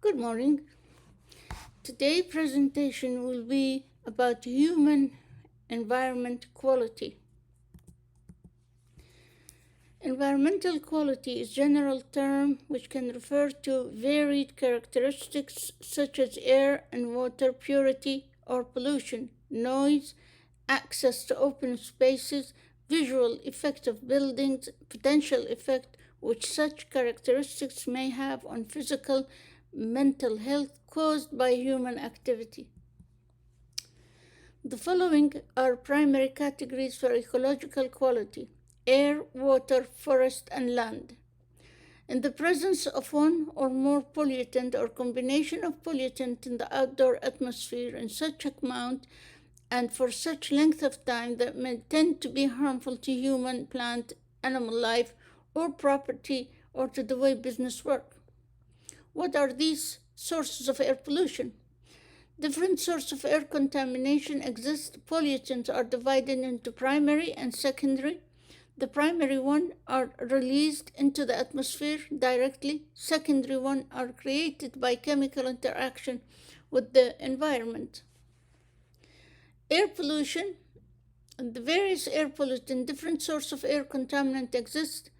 Good morning. Today's presentation will be about human environment quality. Environmental quality is a general term which can refer to varied characteristics such as air and water purity or pollution, noise, access to open spaces, visual effect of buildings, potential effect which such characteristics may have on physical, mental health caused by human activity. The following are primary categories for ecological quality: air, water, forest, and land. In the presence of one or more pollutant or combination of pollutant in the outdoor atmosphere in such amount and for such length of time that may tend to be harmful to human, plant, animal life, or property, or to the way business work. What are these sources of air pollution? Different sources of air contamination exist. Pollutants are divided into primary and secondary. The primary ones are released into the atmosphere directly. Secondary ones are created by chemical interaction with the environment. Air pollution. The various air pollutants, different sources of air contaminant exist.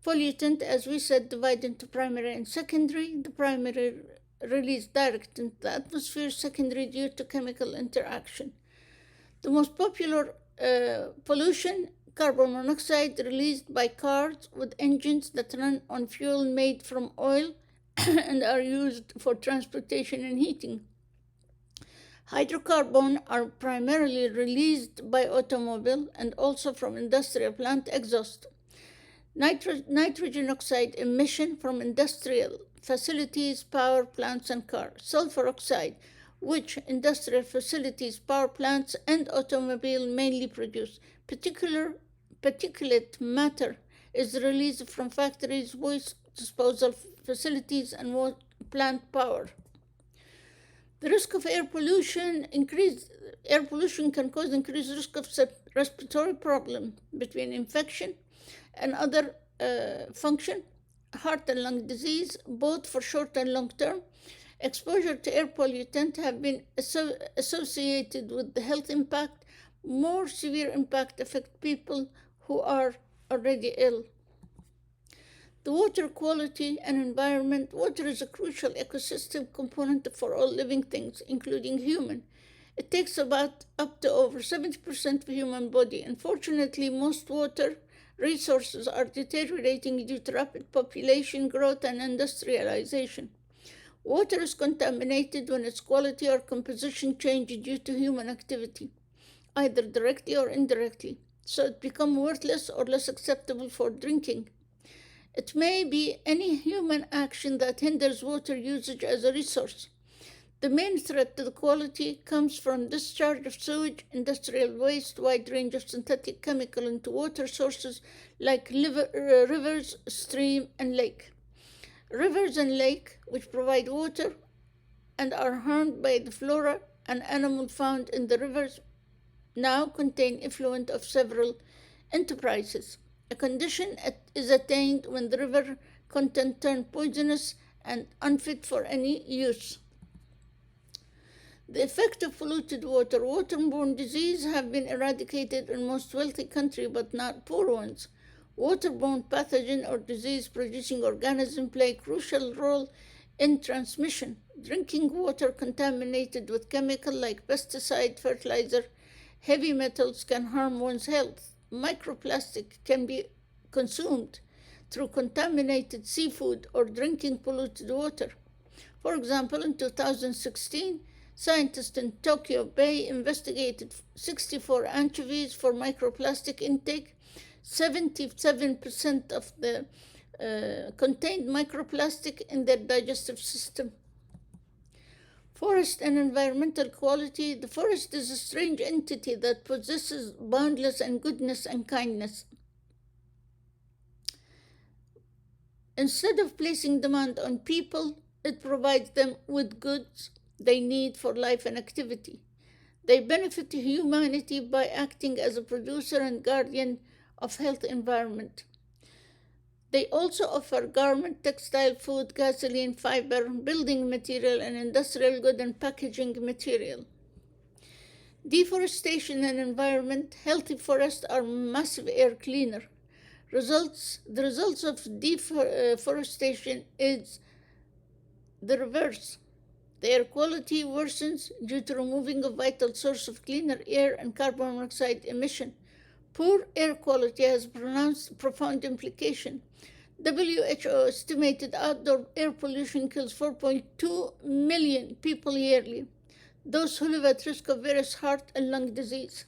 Pollutant, as we said, divided into primary and secondary. The primary released direct into the atmosphere, secondary due to chemical interaction. The most popular pollution, carbon monoxide, released by cars with engines that run on fuel made from oil and are used for transportation and heating. Hydrocarbons are primarily released by automobile and also from industrial plant exhaust. Nitrogen oxide emission from industrial facilities, power plants, and cars. Sulfur oxide, which industrial facilities, power plants, and automobile mainly produce. Particulate matter is released from factories, waste disposal facilities, and plant power. The risk of air pollution can cause increased risk of respiratory problem between infection and other function, heart and lung disease, both for short and long term. Exposure to air pollutant have been associated with the health impact. More severe impact affect people who are already ill. The water quality and environment. Water is a crucial ecosystem component for all living things, including human. It takes up to over 70% of human body. Unfortunately, most water resources are deteriorating due to rapid population growth and industrialization. Water is contaminated when its quality or composition changes due to human activity, either directly or indirectly, so it becomes worthless or less acceptable for drinking. It may be any human action that hinders water usage as a resource. The main threat to the quality comes from discharge of sewage, industrial waste, wide range of synthetic chemical into water sources like rivers, stream, and lake. Rivers and lake, which provide water and are harmed by the flora and animal found in the rivers, now contain effluent of several enterprises. A condition is attained when the river content turns poisonous and unfit for any use. The effect of polluted water. Waterborne diseases have been eradicated in most wealthy countries, but not poor ones. Waterborne pathogen or disease-producing organisms play a crucial role in transmission. Drinking water contaminated with chemicals like pesticide, fertilizer, heavy metals can harm one's health. Microplastic can be consumed through contaminated seafood or drinking polluted water. For example, in 2016, scientists in Tokyo Bay investigated 64 anchovies for microplastic intake. 77% of the contained microplastic in their digestive system. Forest and environmental quality. The forest is a strange entity that possesses boundless and goodness and kindness. Instead of placing demand on people, it provides them with goods they need for life and activity. They benefit humanity by acting as a producer and guardian of health environment. They also offer garment, textile, food, gasoline, fiber, building material, and industrial good and packaging material. Deforestation and environment. Healthy forests are massive air cleaner. The results of deforestation is the reverse. The air quality worsens due to removing a vital source of cleaner air and carbon monoxide emission. Poor air quality has profound implication. WHO estimated outdoor air pollution kills 4.2 million people yearly, those who live at risk of various heart and lung disease.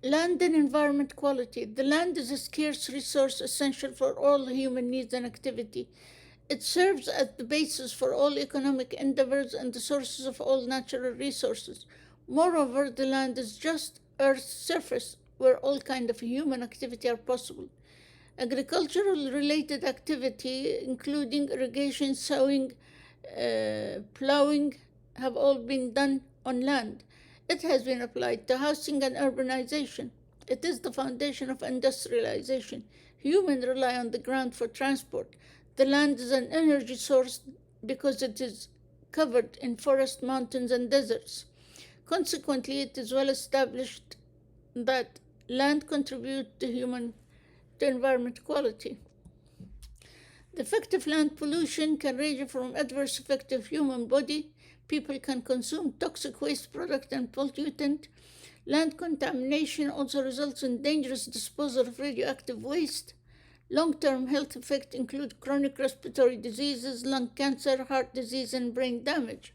Land and environment quality. The land is a scarce resource essential for all human needs and activity. It serves as the basis for all economic endeavors and the sources of all natural resources. Moreover, the land is just Earth's surface where all kinds of human activity are possible. Agricultural related activity, including irrigation, sowing, plowing, have all been done on land. It has been applied to housing and urbanization. It is the foundation of industrialization. Humans rely on the ground for transport. The land is an energy source because it is covered in forests, mountains, and deserts. Consequently, it is well established that land contributes to environment quality. The effect of land pollution can range from adverse effect of human body. People can consume toxic waste product and pollutant. Land contamination also results in dangerous disposal of radioactive waste. Long-term health effects include chronic respiratory diseases, lung cancer, heart disease, and brain damage.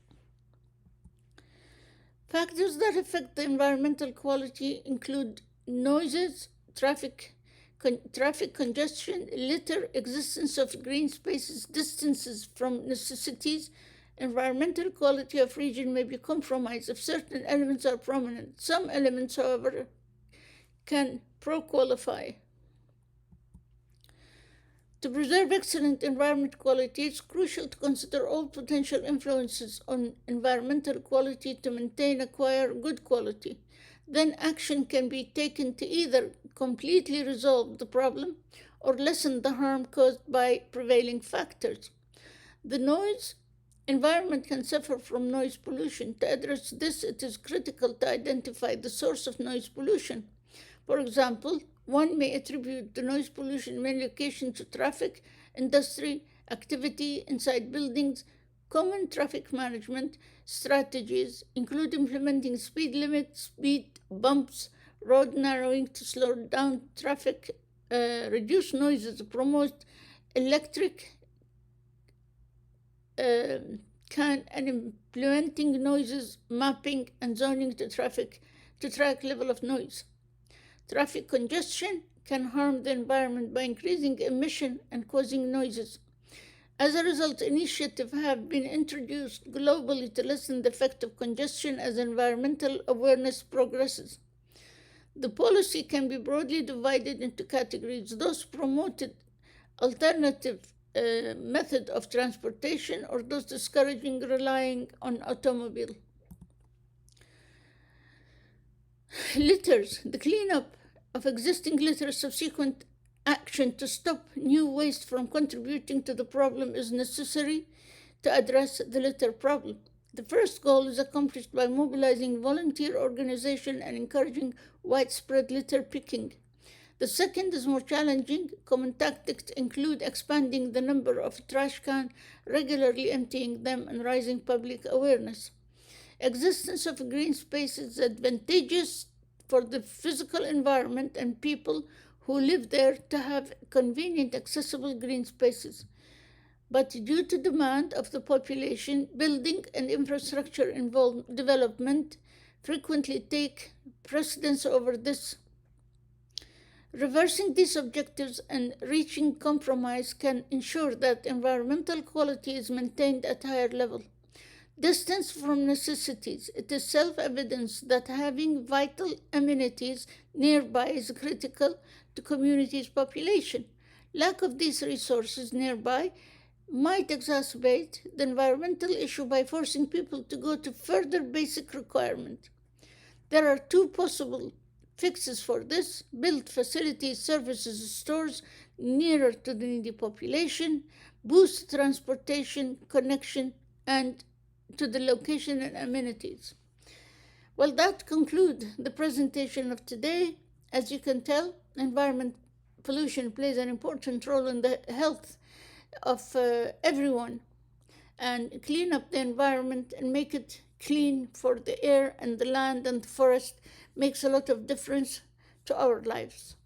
Factors that affect the environmental quality include noises, traffic congestion, litter, existence of green spaces, distances from necessities. Environmental quality of region may be compromised if certain elements are prominent. Some elements, however, can pro-qualify. To preserve excellent environment quality, it's crucial to consider all potential influences on environmental quality to acquire good quality. Then action can be taken to either completely resolve the problem or lessen the harm caused by prevailing factors. The noise environment can suffer from noise pollution. To address this, it is critical to identify the source of noise pollution. For example, one may attribute the noise pollution in many locations to traffic, industry, activity inside buildings. Common traffic management strategies include implementing speed limits, speed bumps, road narrowing to slow down traffic, reduce noises, promote electric and implementing noises mapping and zoning to traffic to track level of noise. Traffic congestion can harm the environment by increasing emission and causing noises. As a result, initiatives have been introduced globally to lessen the effect of congestion as environmental awareness progresses. The policy can be broadly divided into categories: those promoted alternative method of transportation or those discouraging relying on automobile. Litters. The cleanup of existing litter, subsequent action to stop new waste from contributing to the problem is necessary to address the litter problem. The first goal is accomplished by mobilizing volunteer organization and encouraging widespread litter picking. The second is more challenging. Common tactics include expanding the number of trash cans, regularly emptying them, and raising public awareness. Existence of green spaces is advantageous for the physical environment and people who live there to have convenient, accessible green spaces. But due to demand of the population, building and infrastructure development frequently take precedence over this. Reversing these objectives and reaching compromise can ensure that environmental quality is maintained at higher level. Distance from necessities. It is self-evident that having vital amenities nearby is critical to communities' population. Lack of these resources nearby might exacerbate the environmental issue by forcing people to go to further basic requirements. There are two possible fixes for this: build facilities, services, stores nearer to the needy population, boost transportation connection and to the location and amenities. Well, that concludes the presentation of today. As you can tell, environment pollution plays an important role in the health of everyone, and clean up the environment and make it clean for the air and the land and the forest makes a lot of difference to our lives.